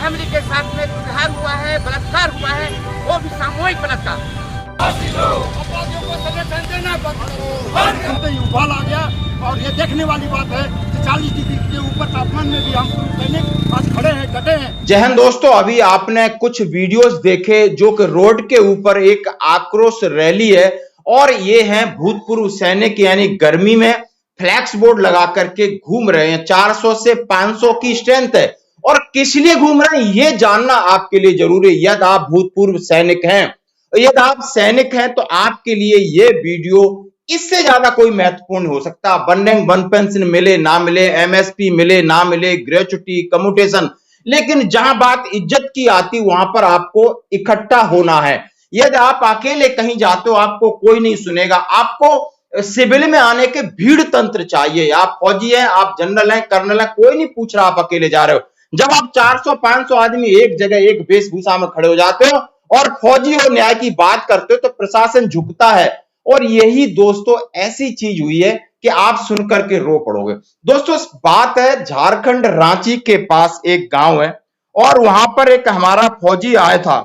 Family के साथ में दुर्व्यवहार हुआ है, बलात्कार हुआ है, वो भी सामूहिक बलात्कार। अपराधियों को सजा देना बंद करो। उबाल आ गया और ये देखने वाली बात है कि 40 डिग्री के ऊपर तापमान में भी हम सैनिक आज खड़े हैं, डटे हैं। जय हिंद दोस्तों, अभी आपने कुछ वीडियोस देखे जो कि रोड के ऊपर एक आक्रोश रैली है और ये हैं भूतपूर्व सैनिक, यानी गर्मी में फ्लैक्स बोर्ड लगा करके घूम रहे हैं। 400 से 500 की स्ट्रेंथ है और किस लिए घूम रहे हैं ये जानना आपके लिए जरूरी है। यदि आप भूतपूर्व सैनिक हैं, यदि आप सैनिक हैं तो आपके लिए ये वीडियो इससे ज्यादा कोई महत्वपूर्ण हो सकता। वन रैंक वन पेंशन मिले ना मिले, एमएसपी मिले ना मिले, ग्रेच्युटी, कम्यूटेशन, लेकिन जहां बात इज्जत की आती वहां पर आपको इकट्ठा होना है। यदि आप अकेले कहीं जाते हो आपको कोई नहीं सुनेगा। आपको सिविल में आने के भीड़ तंत्र चाहिए। आप फौजी हैं, आप जनरल हैं, कर्नल हैं, कोई नहीं पूछ रहा आप अकेले जा रहे हो। जब आप 400-500 आदमी एक जगह एक वेशभूषा में खड़े हो जाते हो और फौजी और न्याय की बात करते हो तो प्रशासन झुकता है। और यही दोस्तों ऐसी चीज हुई है कि आप सुनकर के रो पड़ोगे। दोस्तों बात है झारखंड रांची के पास एक गांव है और वहां पर एक हमारा फौजी आया था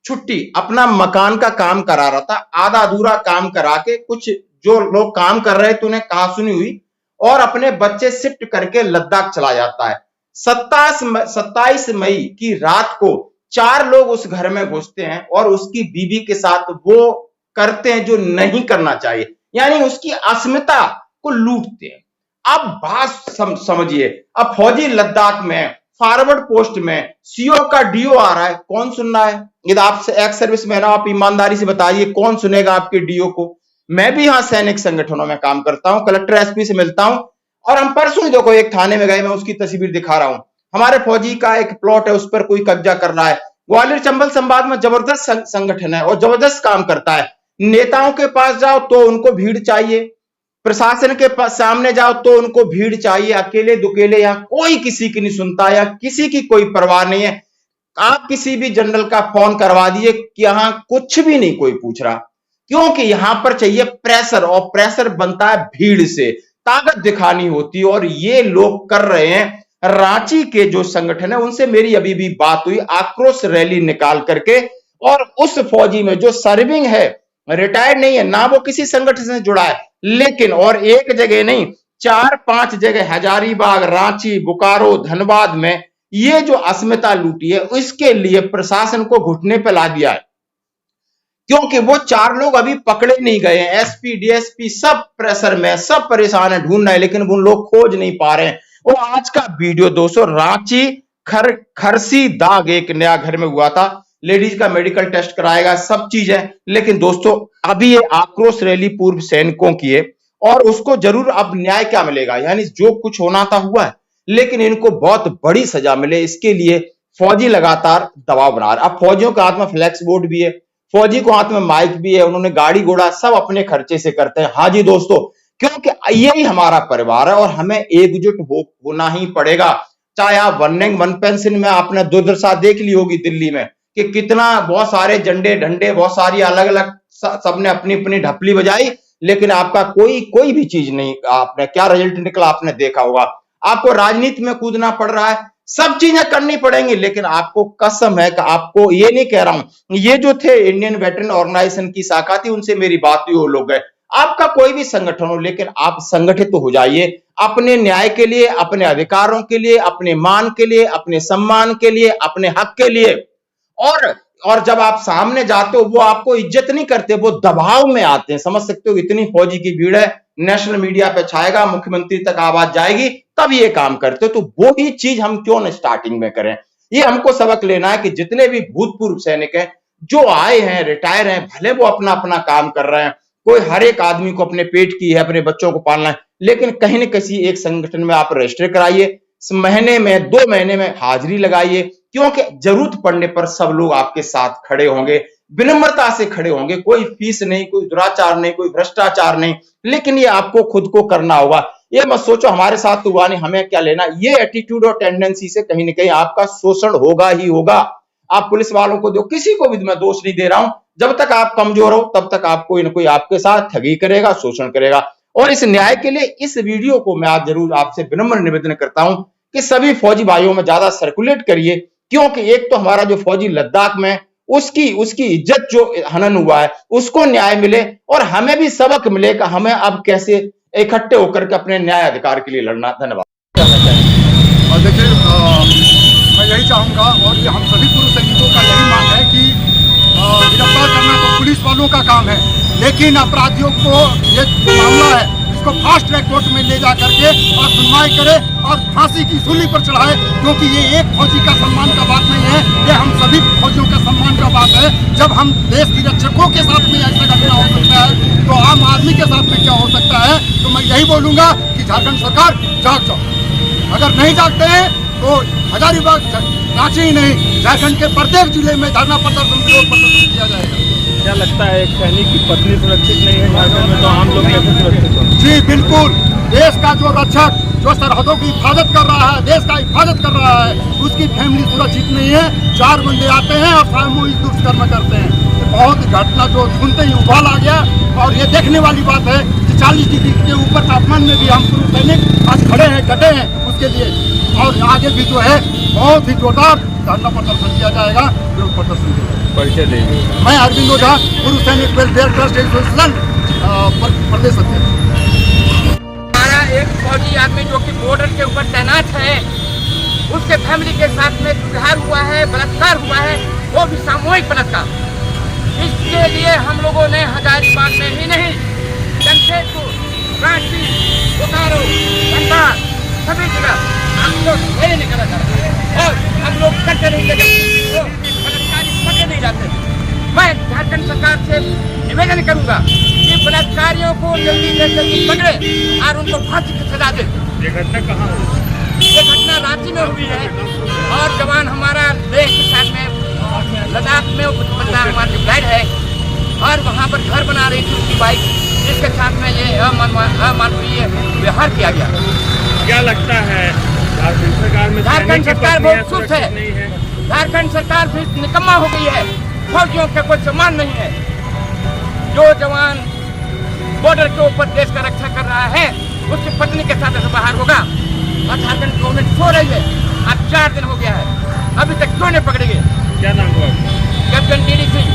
छुट्टी, अपना मकान का काम करा रहा था। आधा अधूरा काम करा के कुछ जो लोग काम कर रहे थे उन्हें कहा सुनी हुई और अपने बच्चे शिफ्ट करके लद्दाख चला जाता है। 27 मई की रात को 4 लोग उस घर में घुसते हैं और उसकी बीवी के साथ वो करते हैं जो नहीं करना चाहिए, यानी उसकी अस्मिता को लूटते हैं। अब बात समझिए, अब फौजी लद्दाख में फॉरवर्ड पोस्ट में सीओ का डीओ आ रहा है, कौन सुन रहा है? यदि आप एक्स सर्विस मैन आप ईमानदारी से बताइए कौन सुनेगा आपके डीओ को? मैं भी यहां सैनिक संगठनों में काम करता हूं, कलेक्टर एसपी से मिलता हूं और हम परसों देखो एक थाने में गए, मैं उसकी तस्वीर दिखा रहा हूं। हमारे फौजी का एक प्लॉट है, उस पर कोई कब्जा कर रहा है। ग्वालियर चंबल संभाग में जबरदस्त संगठन है और जबरदस्त काम करता है। नेताओं के पास जाओ तो उनको भीड़ चाहिए, प्रशासन के पास सामने जाओ तो उनको भीड़ चाहिए। अकेले दुकेले यहां कोई किसी की नहीं सुनता या किसी की कोई परवाह नहीं है। आप किसी भी जनरल का फोन करवा दिए कि यहां कुछ भी नहीं कोई पूछ रहा, क्योंकि यहां पर चाहिए प्रेशर और प्रेशर बनता है भीड़ से, ताकत दिखानी होती है और ये लोग कर रहे हैं। रांची के जो संगठन है उनसे मेरी अभी भी बात हुई, आक्रोश रैली निकाल करके, और उस फौजी में जो सर्विंग है, रिटायर्ड नहीं है ना, वो किसी संगठन से जुड़ा है, लेकिन और एक जगह नहीं 4-5 जगह हजारीबाग, रांची, बोकारो, धनबाद में ये जो अस्मिता लूटी है इसके लिए प्रशासन को घुटने पर ला दिया है, क्योंकि वो 4 लोग अभी पकड़े नहीं गए हैं। एसपी डीएसपी सब प्रेशर में, सब परेशान है, ढूंढ रहे हैं, लेकिन वो लोग खोज नहीं पा रहे हैं। और आज का वीडियो दोस्तों रांची खरसी दाग एक नया घर में हुआ था। लेडीज का मेडिकल टेस्ट कराएगा, सब चीज है, लेकिन दोस्तों अभी ये आक्रोश रैली पूर्व सैनिकों की है और उसको जरूर अब न्याय क्या मिलेगा, यानी जो कुछ होना था हुआ है, लेकिन इनको बहुत बड़ी सजा मिले इसके लिए फौजी लगातार दबाव बना रहे। अब फौजियों के हाथ में फ्लैक्स बोर्ड भी है, फौजी को हाथ में माइक भी है, उन्होंने गाड़ी घोड़ा सब अपने खर्चे से करते हैं। हाँ जी दोस्तों, क्योंकि यही हमारा परिवार है और हमें एकजुट होना ही पड़ेगा। चाहे आप वन रैंक वन पेंशन में आपने दुर्दशा देख ली होगी दिल्ली में कि कितना बहुत सारे झंडे ढंडे, बहुत सारी अलग अलग सबने अपनी अपनी ढपली बजाई, लेकिन आपका कोई भी चीज नहीं, आपने क्या रिजल्ट निकला आपने देखा होगा। आपको राजनीति में कूदना पड़ रहा है, सब चीजें करनी पड़ेंगी, लेकिन आपको कसम है कि आपको, ये नहीं कह रहा हूं, ये जो थे इंडियन वेटरन ऑर्गेनाइजेशन की शाखा थी उनसे मेरी बात हुई, वो लोग गए। आपका कोई भी संगठन हो, लेकिन आप संगठित तो हो जाइए अपने न्याय के लिए, अपने अधिकारों के लिए, अपने मान के लिए, अपने सम्मान के लिए, अपने हक के लिए। और जब आप सामने जाते हो वो आपको इज्जत नहीं करते, वो दबाव में आते हैं। समझ सकते हो, इतनी फौजी की भीड़ है, नेशनल मीडिया पे छाएगा, मुख्यमंत्री तक आवाज जाएगी, तब ये काम करते हो। तो वो ही चीज हम क्यों न स्टार्टिंग में करें। ये हमको सबक लेना है कि जितने भी भूतपूर्व सैनिक हैं जो आए हैं, रिटायर हैं, भले वो अपना अपना काम कर रहे हैं, कोई हर एक आदमी को अपने पेट की है, अपने बच्चों को पालना है, लेकिन कहीं न कहीं एक संगठन में आप रजिस्टर कराइए, महीने में 2 महीने में हाजिरी लगाइए, क्योंकि जरूरत पड़ने पर सब लोग आपके साथ खड़े होंगे, विनम्रता से खड़े होंगे। कोई फीस नहीं, कोई दुराचार नहीं, कोई भ्रष्टाचार नहीं, लेकिन ये आपको खुद को करना होगा। ये मत सोचो हमारे साथ तो हुआ नहीं, हमें क्या लेना। ये एटीट्यूड और टेंडेंसी से कहीं ना कहीं आपका शोषण होगा ही होगा। आप पुलिस वालों को दो, किसी को भी मैं दोष नहीं दे रहा हूं, जब तक आप कमजोर हो तब तक आप कोई ना कोई आपके साथ ठगी करेगा, शोषण करेगा। और इस न्याय के लिए इस वीडियो को मैं आज जरूर आपसे विनम्र निवेदन करता हूं कि सभी फौजी भाइयों में ज्यादा सर्कुलेट करिए, क्योंकि एक तो हमारा जो फौजी लद्दाख में उसकी इज्जत जो हनन हुआ है उसको न्याय मिले और हमें भी सबक मिले कि हमें अब कैसे इकट्ठे होकर के अपने न्याय अधिकार के लिए लड़ना। धन्यवाद। और देखिए मैं यही चाहूँगा और ये हम सभी पूर्व सैनिकों का यही मांग है कि गिरफ्तार करना तो पुलिस वालों का काम है, लेकिन अपराधियों को ये मामला है इसको फास्ट ट्रैक कोर्ट में ले जा करके और सुनवाई करे और फांसी की सूली पर चढ़ाए, क्योंकि ये एक फौजी का सम्मान का बात नहीं है, ये हम सभी फौजियों का सम्मान का बात है। जब हम देश की रक्षकों के साथ में ऐसा घटना हो सकता है तो आम आदमी के साथ में क्या हो सकता है। तो मैं यही बोलूँगा कि झारखंड सरकार जाग जाओ, अगर नहीं जागते हैं तो हजारीबाग रांची ही नहीं झारखंड के प्रत्येक जिले में धरना प्रदर्शन विरोध प्रदर्शन किया जाएगा। क्या लगता है एक सैनिक की पत्नी सुरक्षित नहीं है झारखंड में, तो आम लोग कैसे सुरक्षित होंगे? जी बिल्कुल, देश का जो रक्षक जो सरहदों की हिफाजत कर रहा है, देश का हिफाजत कर रहा है, उसकी फैमिली सुरक्षित नहीं है। 4 बंदे आते हैं और सामूहिक दुष्कर्म करते हैं। बहुत घटना जो सुनते ही उबाल आ गया। और ये देखने वाली बात है कि 40 डिग्री के ऊपर तापमान में भी हम पूर्व सैनिक आज खड़े हैं, डटे हैं उसके लिए। और आगे भी जो है बहुत ही जोरदार धरना प्रदर्शन किया जाएगा, विरोध प्रदर्शन किया जाएगा। परिचय देंगे। मैं अरविंद ओझा, पूर्व सैनिक वेलफेयर ट्रस्ट एसोसिएशन प्रदेश अध्यक्ष। हमारा एक फौजी आदमी जो कि बॉर्डर के ऊपर तैनात है, उसके फैमिली के साथ में सुधार हुआ है, बलात्कार हुआ है, वो भी सामूहिक बलात्कार। इसके लिए हम लोगों ने हजारीबाग में ही नहीं, जमशेदपुर, रांची, बोकारो, धनबाद सभी जगह हम लोग यही निकला जाते हैं और हम लोग कट्टे नहीं लगे, बलात्कारी पकड़े नहीं जाते। मैं झारखंड सरकार से निवेदन करूंगा कि बलात्कारियों को जल्दी से जल्दी पकड़े और उनको फांसी की सजा दे। ये घटना कहाँ हुई? ये घटना रांची में हुई है और जवान हमारा देश के साथ में लद्दाख में हमारी फ्लाइट है और वहाँ पर घर बना रही थी उसकी बाइक, जिसके साथ में ये अमानवीय व्यवहार किया गया। क्या लगता है झारखंड सरकार में? झारखंड सरकार बहुत सुस्त है, झारखंड सरकार भी निकम्मा हो गई है, फौजियों का कोई सम्मान नहीं है। जो जवान बॉर्डर के ऊपर देश का रक्षा कर रहा है उसकी पत्नी के साथ ऐसा बाहर होगा और झारखंड गवर्नमेंट सो रही है। अब 4 दिन हो गया है, अभी तक क्यों नहीं पकड़े गए? क्या नाम हुआ? Captain DD Singh.